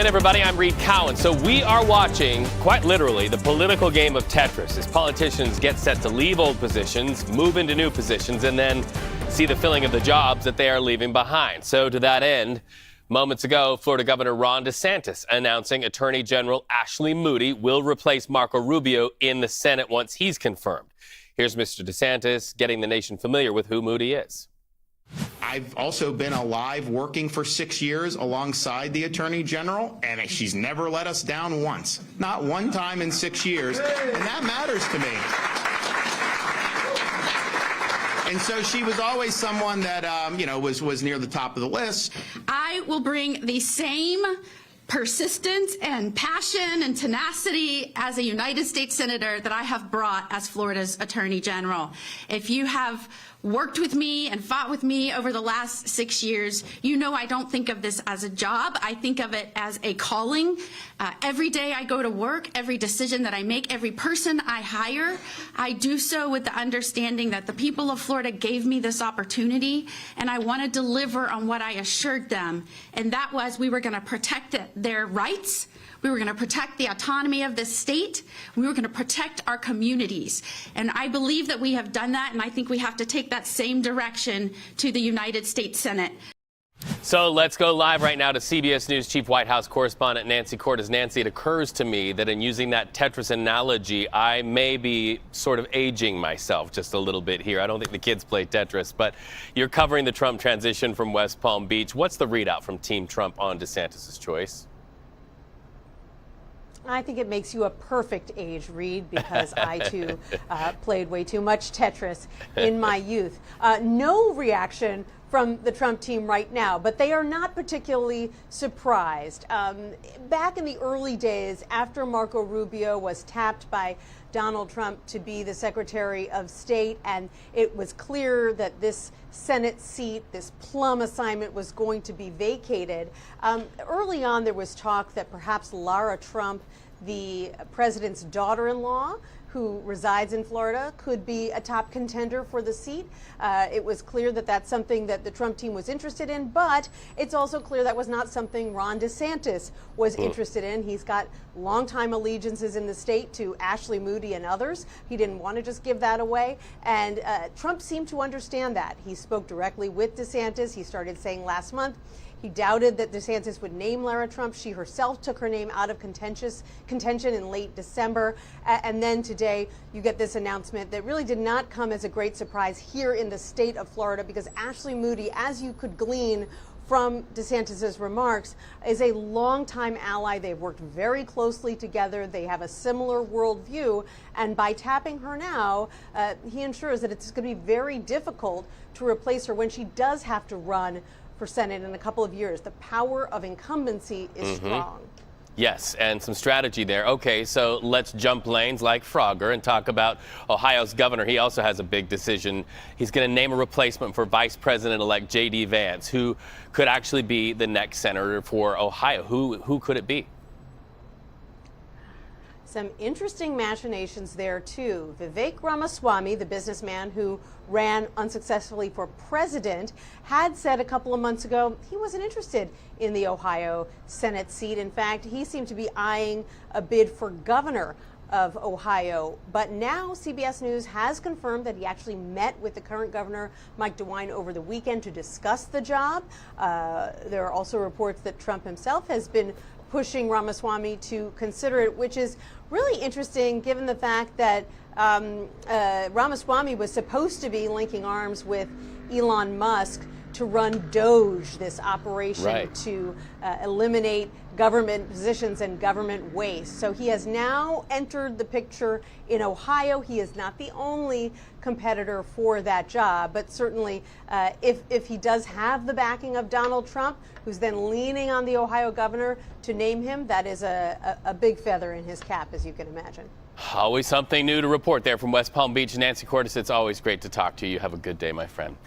everybody. I'm Reed Cowan. So we are watching, quite literally, the political game of Tetris as politicians get set to leave old positions, move into new positions, and then see the filling of the jobs that they are leaving behind. So to that end, moments ago, Florida Governor Ron DeSantis announcing Attorney General Ashley Moody will replace Marco Rubio in the Senate once he's confirmed. Here's Mr. DeSantis getting the nation familiar with who Moody is. I've also been alive working for 6 years alongside the Attorney General, and she's never let us down once. Not one time in 6 years, and that matters to me. And so she was always someone that, was near the top of the list. I will bring the same persistence and passion and tenacity as a United States Senator that I have brought as Florida's Attorney General. If you have worked with me and fought with me over the last 6 years, you know I don't think of this as a job. I think of it as a calling. Every day I go to work, every decision that I make, every person I hire, I do so with the understanding that the people of Florida gave me this opportunity, and I want to deliver on what I assured them. And that was we were going to protect their rights. We were going to protect the autonomy of this state. We were going to protect our communities. And I believe that we have done that, and I think we have to take that same direction to the United States Senate. So let's go live right now to CBS News Chief White House correspondent Nancy Cordes. Nancy, it occurs to me that in using that Tetris analogy, I may be sort of aging myself just a little bit here. I don't think the kids play Tetris, but you're covering the Trump transition from West Palm Beach. What's the readout from Team Trump on DeSantis' choice? I think it makes you a perfect age, Reed, because I, too, played way too much Tetris in my youth. No reaction from the Trump team right now, but they are not particularly surprised. Back in the early days, after Marco Rubio was tapped by Donald Trump to be the Secretary of State, and it was clear that this Senate seat, this plum assignment, was going to be vacated. Early on, there was talk that perhaps Lara Trump, the president's daughter-in-law, who resides in Florida, could be a top contender for the seat. It was clear that that's something that the Trump team was interested in, but it's also clear that was not something Ron DeSantis was interested in. He's got longtime allegiances in the state to Ashley Moody and others. He didn't want to just give that away, and Trump seemed to understand that. He spoke directly with DeSantis. He started saying last month he doubted that DeSantis would name Lara Trump. She herself took her name out of contention in late December. And then today you get this announcement that really did not come as a great surprise here in the state of Florida, because Ashley Moody, as you could glean from DeSantis's remarks, is a longtime ally. They've worked very closely together. They have a similar worldview. And by tapping her now, he ensures that it's going to be very difficult to replace her when she does have to run for Senate in a couple of years. The power of incumbency is strong. Yes, and some strategy there. Okay, so let's jump lanes like Frogger and talk about Ohio's governor. He also has a big decision. He's going to name a replacement for Vice President-elect J.D. Vance, who could actually be the next senator for Ohio. Who could it be? Some interesting machinations there, too. Vivek Ramaswamy, the businessman who ran unsuccessfully for president, had said a couple of months ago he wasn't interested in the Ohio Senate seat. In fact, he seemed to be eyeing a bid for governor of Ohio. But now CBS News has confirmed that he actually met with the current governor, Mike DeWine, over the weekend to discuss the job. There are also reports that Trump himself has been pushing Ramaswamy to consider it, which is really interesting given the fact that Ramaswamy was supposed to be linking arms with Elon Musk to run Doge, this operation to eliminate government positions and government waste. So he has now entered the picture in Ohio. He is not the only competitor for that job, but certainly if he does have the backing of Donald Trump, who's then leaning on the Ohio governor to name him, that is a big feather in his cap, as you can imagine. Always something new to report there from West Palm Beach. Nancy Cordes, it's always great to talk to you. Have a good day, my friend.